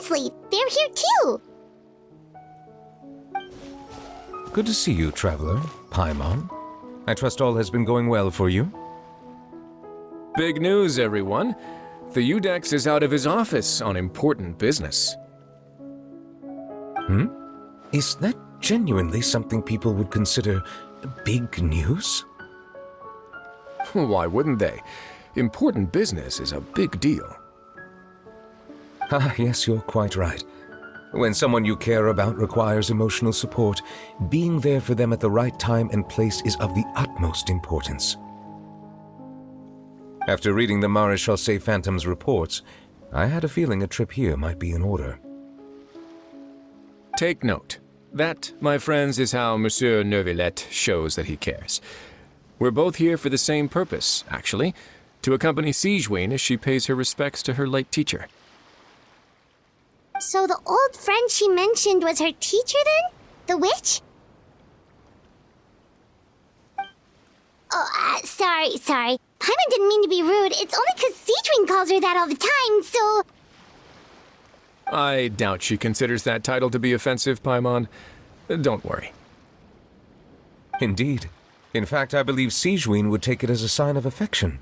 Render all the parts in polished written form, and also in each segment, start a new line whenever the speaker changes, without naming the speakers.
sleep. They're here too.
Good to see you, traveler. Paimon. I trust all has been going well for you.
Big news, everyone. The Udex is out of his office on important business.
Is that genuinely something people would consider big news?
Why wouldn't they? Important business is a big deal.
Ah, yes, you're quite right. When someone you care about requires emotional support, being there for them at the right time and place is of the utmost importance. After reading the Maréchal Phantom's reports, I had a feeling a trip here might be in order.
Take note. That, my friends, is how Monsieur Neuvillette shows that he cares. We're both here for the same purpose, actually, to accompany Sigewinne as she pays her respects to her late teacher.
So the old friend she mentioned was her teacher then? The witch? Oh, sorry. Paimon didn't mean to be rude. It's only because Sigewinne calls her that all the time, so...
I doubt she considers that title to be offensive, Paimon. Don't worry.
Indeed. In fact, I believe Sigewinne would take it as a sign of affection.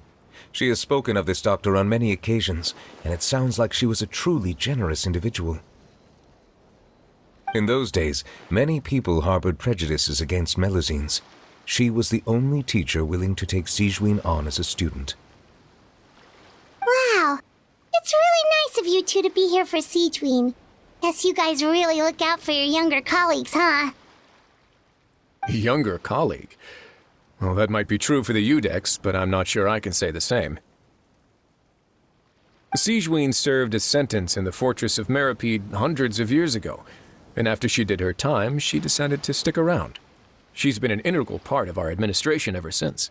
She has spoken of this doctor on many occasions, and it sounds like she was a truly generous individual. In those days, many people harbored prejudices against Melusines. She was the only teacher willing to take Sigewinne on as a student.
Wow. It's really nice of you two to be here for Sigewinne. Guess you guys really look out for your younger colleagues, huh?
Younger colleague? Well, that might be true for the Udex, but I'm not sure I can say the same. Sigewinne served a sentence in the fortress of Meripede hundreds of years ago, and after she did her time, she decided to stick around. She's been an integral part of our administration ever since.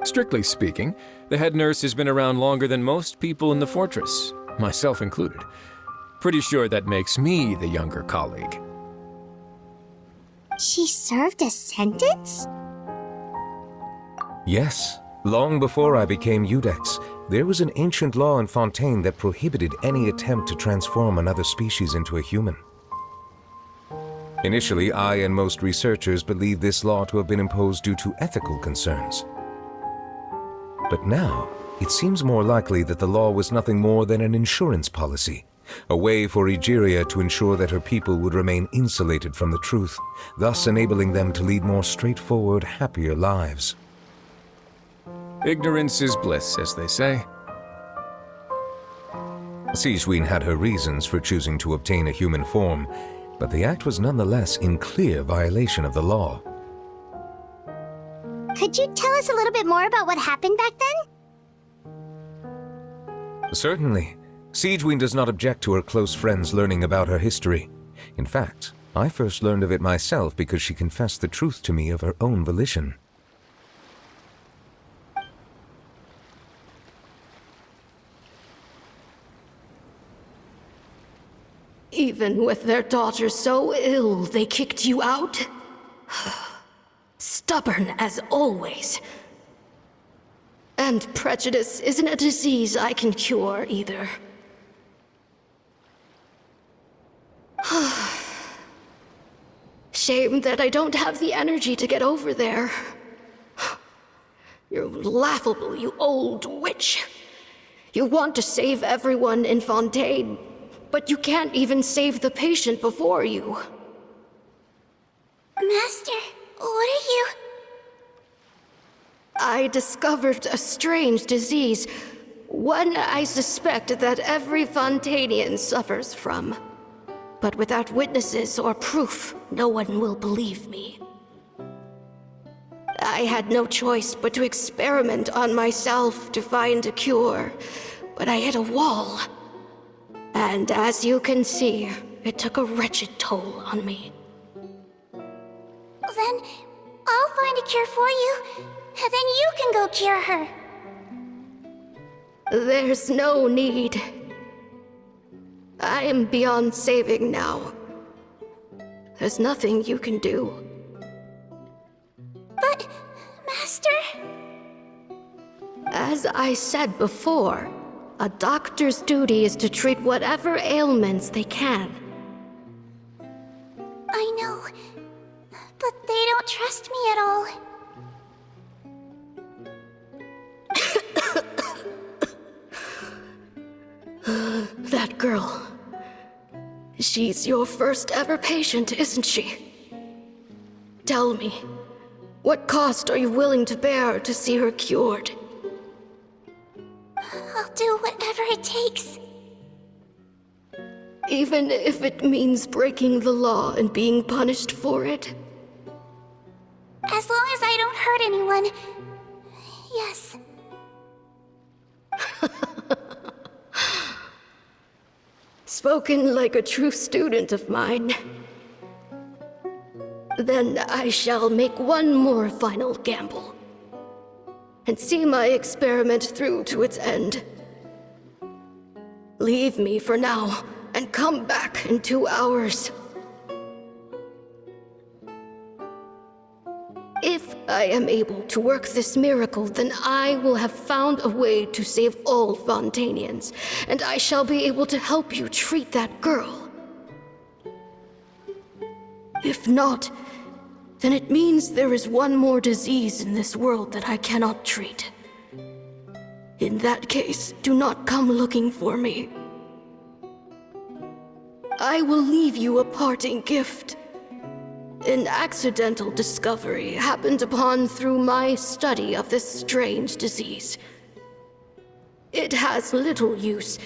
Strictly speaking, the head nurse has been around longer than most people in the fortress, myself included. Pretty sure that makes me the younger colleague.
She served a sentence?
Yes. Long before I became Udex, there was an ancient law in Fontaine that prohibited any attempt to transform another species into a human. Initially, I and most researchers believed this law to have been imposed due to ethical concerns. But now, it seems more likely that the law was nothing more than an insurance policy, a way for Egeria to ensure that her people would remain insulated from the truth, thus enabling them to lead more straightforward, happier lives.
Ignorance is bliss, as they say.
Sigewinne had her reasons for choosing to obtain a human form, but the act was nonetheless in clear violation of the law.
Could you tell us a little bit more about what happened back then?
Certainly. Sigewinne does not object to her close friends learning about her history. In fact, I first learned of it myself because she confessed the truth to me of her own volition.
Even with their daughter so ill, they kicked you out? Stubborn as always. And prejudice isn't a disease I can cure either. Shame that I don't have the energy to get over there. You're laughable, you old witch. You want to save everyone in Fontaine, but you can't even save the patient before you.
Master, what are you...
I discovered a strange disease, one I suspect that every Fontainian suffers from. But without witnesses or proof, no one will believe me. I had no choice but to experiment on myself to find a cure, but I hit a wall. And as you can see, it took a wretched toll on me.
Then I'll find a cure for you, and then you can go cure her.
There's no need. I am beyond saving now. There's nothing you can do.
But, Master...
As I said before, A doctor's duty is to treat whatever ailments they can.
I know, but they don't trust me at all.
That girl. She's your first ever patient, isn't she? Tell me, what cost are you willing to bear to see her cured?
I'll do whatever it takes.
Even if it means breaking the law and being punished for it?
As long as I don't hurt anyone. Yes.
Spoken like a true student of mine. Then I shall make one more final gamble. And see my experiment through to its end. Leave me for now, and come back in 2 hours. If I am able to work this miracle, then I will have found a way to save all Fontanians, and I shall be able to help you treat that girl. If not, then it means there is one more disease in this world that I cannot treat. In that case, do not come looking for me. I will leave you a parting gift. An accidental discovery happened upon through my study of this strange disease. It has little use,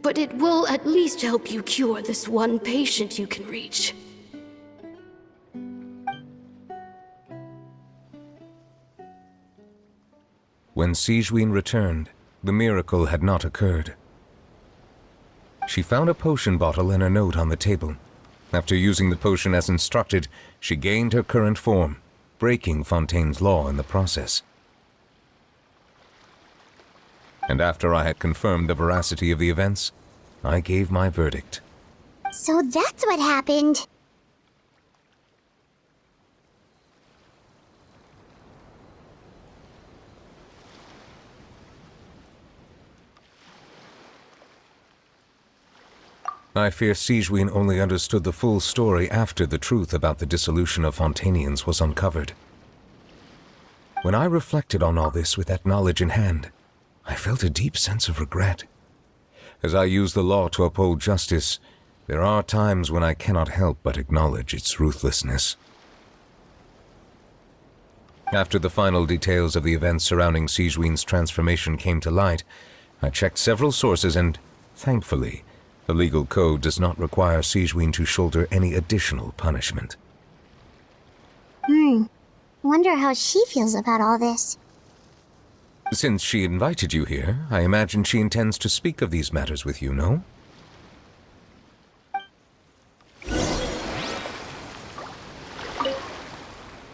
but it will at least help you cure this one patient you can reach.
When Sigewinne returned, the miracle had not occurred. She found a potion bottle and a note on the table. After using the potion as instructed, she gained her current form, breaking Fontaine's law in the process. And after I had confirmed the veracity of the events, I gave my verdict.
So that's what happened.
I fear Sigewinne only understood the full story after the truth about the dissolution of Fontanians was uncovered. When I reflected on all this with that knowledge in hand, I felt a deep sense of regret. As I use the law to uphold justice, there are times when I cannot help but acknowledge its ruthlessness. After the final details of the events surrounding Sigewinne's transformation came to light, I checked several sources and, thankfully, the legal code does not require Sigewinne to shoulder any additional punishment.
Wonder how she feels about all this.
Since she invited you here, I imagine she intends to speak of these matters with you, no?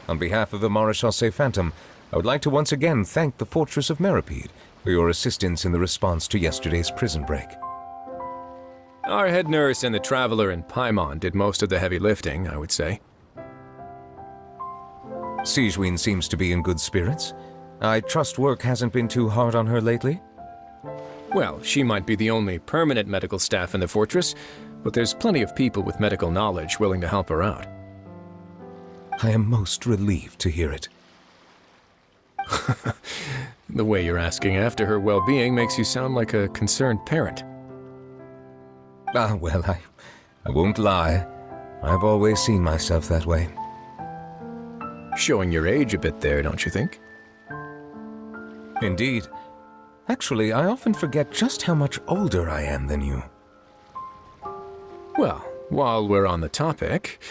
On behalf of the Maréchaussée Phantom, I would like to once again thank the Fortress of Meripede for your assistance in the response to yesterday's prison break.
Our head nurse and the traveler in Paimon did most of the heavy lifting, I would say.
Sigewinne seems to be in good spirits. I trust work hasn't been too hard on her lately?
Well, she might be the only permanent medical staff in the fortress, but there's plenty of people with medical knowledge willing to help her out.
I am most relieved to hear it.
The way you're asking after her well-being makes you sound like a concerned parent.
Well, I won't lie. I've always seen myself that way.
Showing your age a bit there, don't you think?
Indeed. Actually, I often forget just how much older I am than you.
Well, while we're on the topic,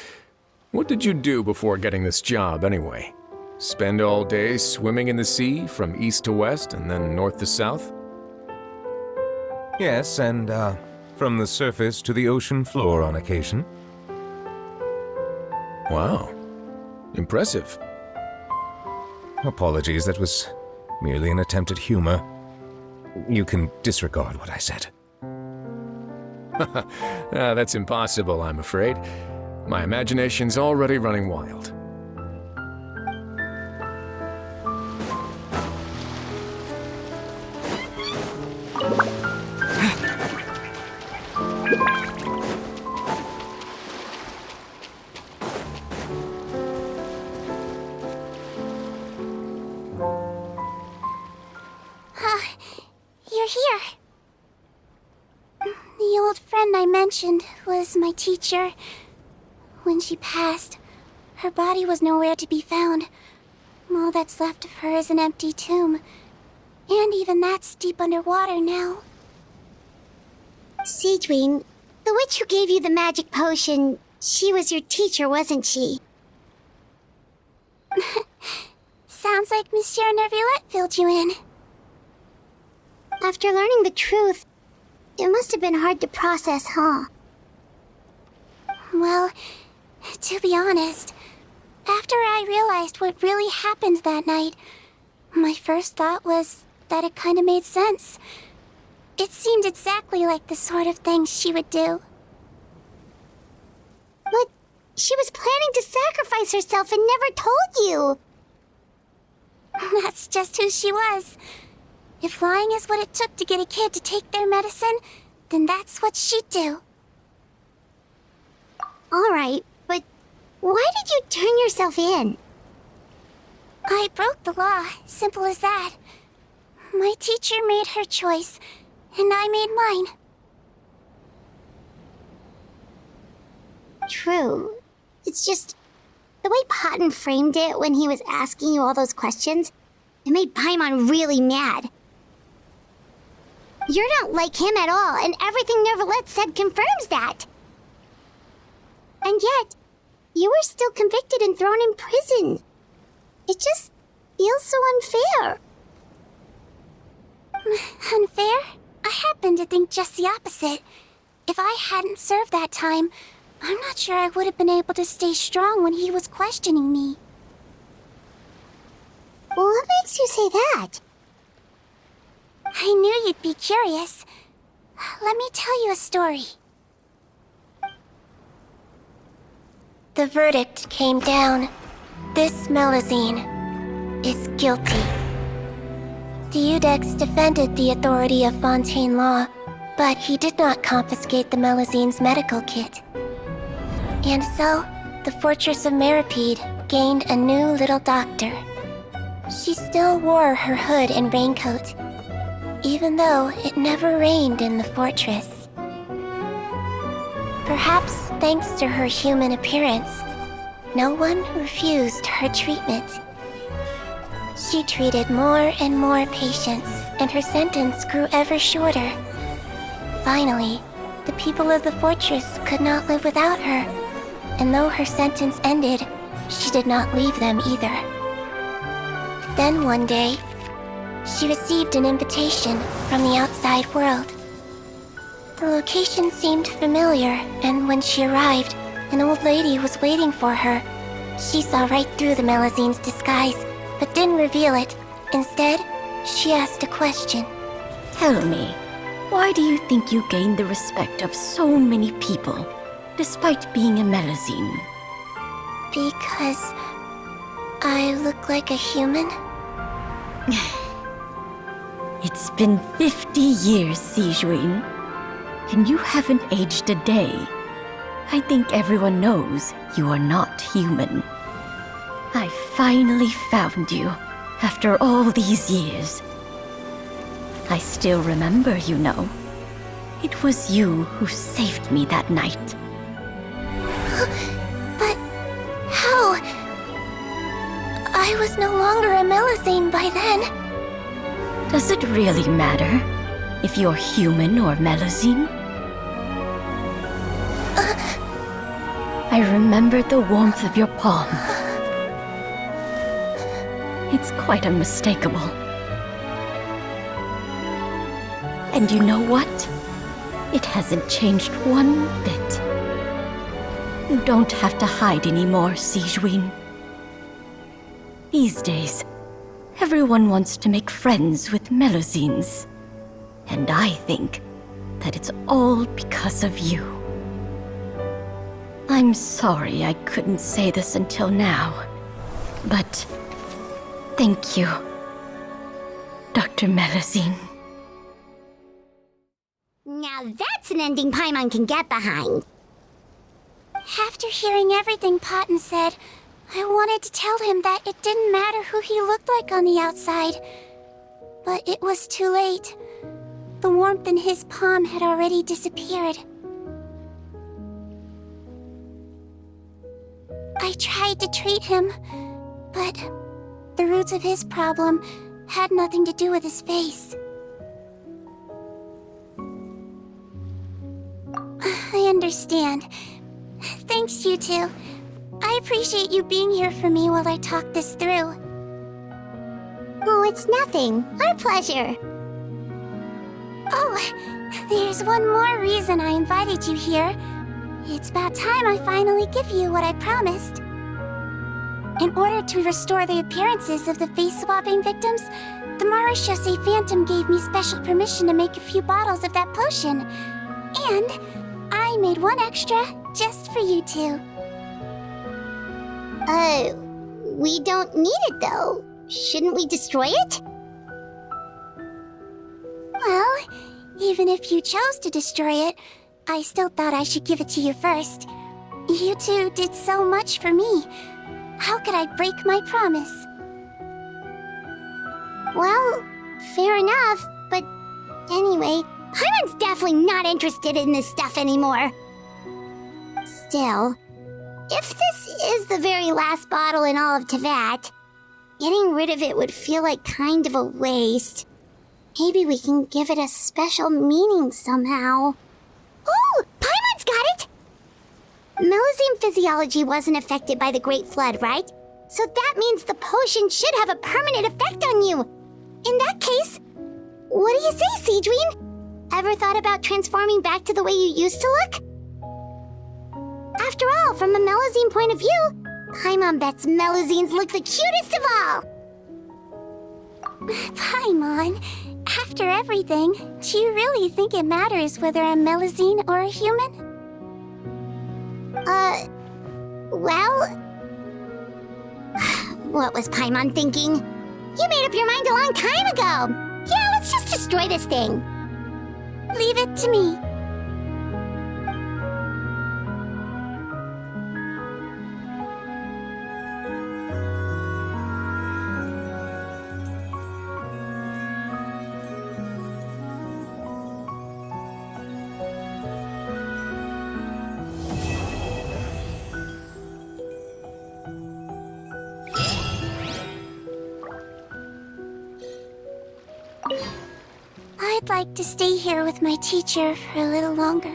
what did you do before getting this job anyway? Spend all day swimming in the sea from east to west and then north to south?
Yes, and, from the surface to the ocean floor on occasion.
Wow. Impressive.
Apologies, that was merely an attempt at humor. You can disregard what I said.
That's impossible, I'm afraid. My imagination's already running wild.
friend I mentioned was my teacher. When she passed, her body was nowhere to be found. All that's left of her is an empty tomb. And even that's deep underwater now. Sigewinne, the witch who gave you the magic potion, she was your teacher, wasn't she? Sounds like Monsieur Neuvillette filled you in. After learning the truth, it must have been hard to process, huh? Well, to be honest, after I realized what really happened that night, my first thought was that it kinda made sense. It seemed exactly like the sort of thing she would do. But she was planning to sacrifice herself and never told you! That's just who she was. If lying is what it took to get a kid to take their medicine, then that's what she'd do. Alright, but why did you turn yourself in? I broke the law, simple as that. My teacher made her choice, and I made mine. True. It's just the way Potton framed it when he was asking you all those questions, it made Paimon really mad. You're not like him at all, and everything Neuvillette said confirms that. And yet, you were still convicted and thrown in prison. It just feels so unfair. Unfair? I happen to think just the opposite. If I hadn't served that time, I'm not sure I would have been able to stay strong when he was questioning me. What makes you say that? I knew you'd be curious. Let me tell you a story. The verdict came down. This Melusine is guilty. Deudex defended the authority of Fontaine law, but he did not confiscate the Melusine's medical kit. And so, the Fortress of Meripede gained a new little doctor. She still wore her hood and raincoat, even though it never rained in the fortress. Perhaps thanks to her human appearance, no one refused her treatment. She treated more and more patients, and her sentence grew ever shorter. Finally, the people of the fortress could not live without her, and though her sentence ended, she did not leave them either. Then one day, she received an invitation from the outside world. The location seemed familiar, and when she arrived, an old lady was waiting for her. She saw right through the Melusine's disguise, but didn't reveal it. Instead, she asked a question.
Tell me, why do you think you gained the respect of so many people, despite being a Melusine?
Because I look like a human?
It's been 50 years, Sigewinne, and you haven't aged a day. I think everyone knows you are not human. I finally found you, after all these years. I still remember, you know. It was you who saved me that night.
But how? I was no longer a Melusine by then.
Does it really matter if you're human or Melusine? I remember the warmth of your palm. It's quite unmistakable. And you know what? It hasn't changed one bit. You don't have to hide anymore, Sigewinne. These days, everyone wants to make friends with Melusines. And I think that it's all because of you. I'm sorry I couldn't say this until now, but thank you, Dr. Melusine.
Now that's an ending Paimon can get behind. After hearing everything Potton said, I wanted to tell him that it didn't matter who he looked like on the outside. But it was too late. The warmth in his palm had already disappeared. I tried to treat him, but the roots of his problem had nothing to do with his face. I understand. Thanks, you two. I appreciate you being here for me while I talk this through.
Oh, it's nothing. Our pleasure.
Oh, there's one more reason I invited you here. It's about time I finally give you what I promised. In order to restore the appearances of the face-swapping victims, the Marechaussee Phantom gave me special permission to make a few bottles of that potion. And I made one extra just for you two.
We don't need it though. Shouldn't we destroy it?
Well, even if you chose to destroy it, I still thought I should give it to you first. You two did so much for me. How could I break my promise?
Well, fair enough, but anyway, Paimon's definitely not interested in this stuff anymore. Still, if this is the very last bottle in all of Teyvat, getting rid of it would feel like kind of a waste. Maybe we can give it a special meaning somehow. Oh, Paimon's got it! Melusine physiology wasn't affected by the Great Flood, right? So that means the potion should have a permanent effect on you. In that case, what do you say, Sigewinne? Ever thought about transforming back to the way you used to look? After all, from a Melusine point of view, Paimon bets Melusines look the cutest of all.
Paimon, after everything, do you really think it matters whether I'm Melusine or a human?
Well... What was Paimon thinking? You made up your mind a long time ago. Yeah, let's just destroy this thing.
Leave it to me. I'd like to stay here with my teacher for a little longer.